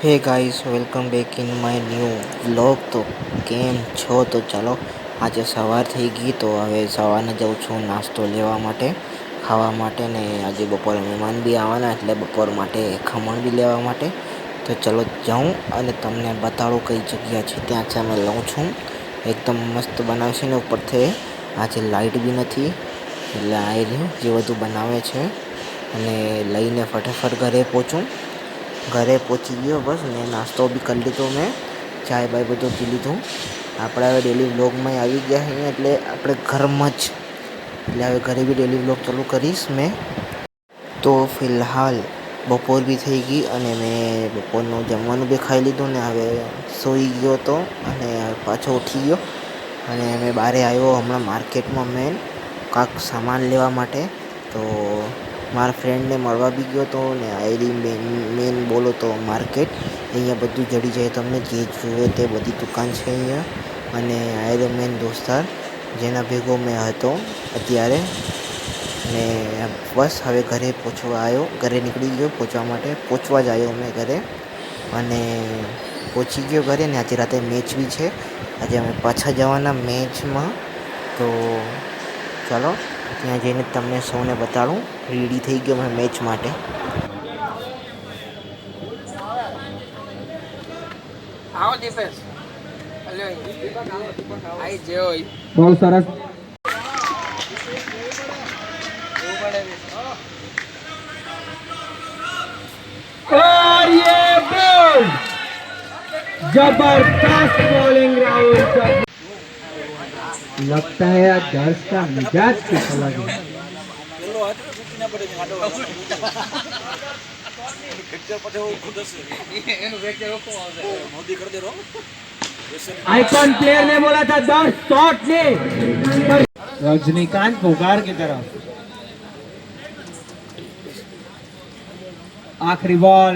હે guys, welcome back in my new vlog. તો કેમ છો? તો ચાલો, આજે સવાર થઈ ગઈ તો હવે સવારને જાઉં છું નાસ્તો લેવા માટે, ખાવા માટે. ને આજે બપોરે મહેમાન બી આવવાના, એટલે બપોર માટે ખમણ બી લેવા માટે. તો ચલો જાઉં અને તમને બતાડું કઈ જગ્યા છે ત્યાંથી અમે લઉં છું. એકદમ મસ્ત બનાવશે ને ઉપરથી આજે લાઇટ બી નથી, એટલે આ રહ્યું જે બધું બનાવે છે. અને લઈને ફટાફટ ઘરે પહોંચું. ઘરે પહોંચી ગયો બસ, ને નાસ્તો બી કરી લીધો મેં, ચાય બાય બધું પી લીધું. આપણે હવે ડેલી વ્લોગમાં આવી ગયા છીએ, એટલે આપણે ઘરમાં જ, એટલે હવે ઘરે બી ડેલી વ્લોગ ચાલુ કરીશ મેં. તો ફિલહાલ બપોર બી થઈ ગઈ અને મેં બપોરનું જમવાનું બી ખાઈ લીધું ને હવે સૂઈ ગયો હતો અને પાછો ઉઠી ગયો. અને મેં બહારે આવ્યો હમણાં માર્કેટમાં મેં કાંઈક સામાન લેવા માટે. તો મારા ફ્રેન્ડને મળવા બી ગયો હતો ને આયરી મેન બોલો તો માર્કેટ અહીંયા બધું જડી જાય, તમને જે જોઈએ તે બધી દુકાન છે અહીંયા. અને આયરો મેન દોસ્તાર જેના ભેગો મેં હતો અત્યારે. ને બસ હવે ઘરે પહોંચવા આવ્યો, ઘરે નીકળી ગયો પહોંચવા માટે, પહોંચવા જ આવ્યો મેં ઘરે. અને પહોંચી ગયો ઘરે. ને આજે રાતે મેચ બી છે, આજે અમે પાછા જવાના મેચમાં. તો ચાલો ત્યાં જઈને તમને સૌને બતાડું. રેડી થઈ ગયો મેં મેચ માટે. આવો ડિફેન્સ આઈ જેવો બહુ સરસ. और ये बॉल जबरदस्त बॉलिंग राहुल का, लगता है आज दर्श का मिजाज कुछ अलग है. आइकॉन प्लेयर ने बोला था 10 शॉट ले. रजनीकांत पुकार की तरफ आखिरी बॉल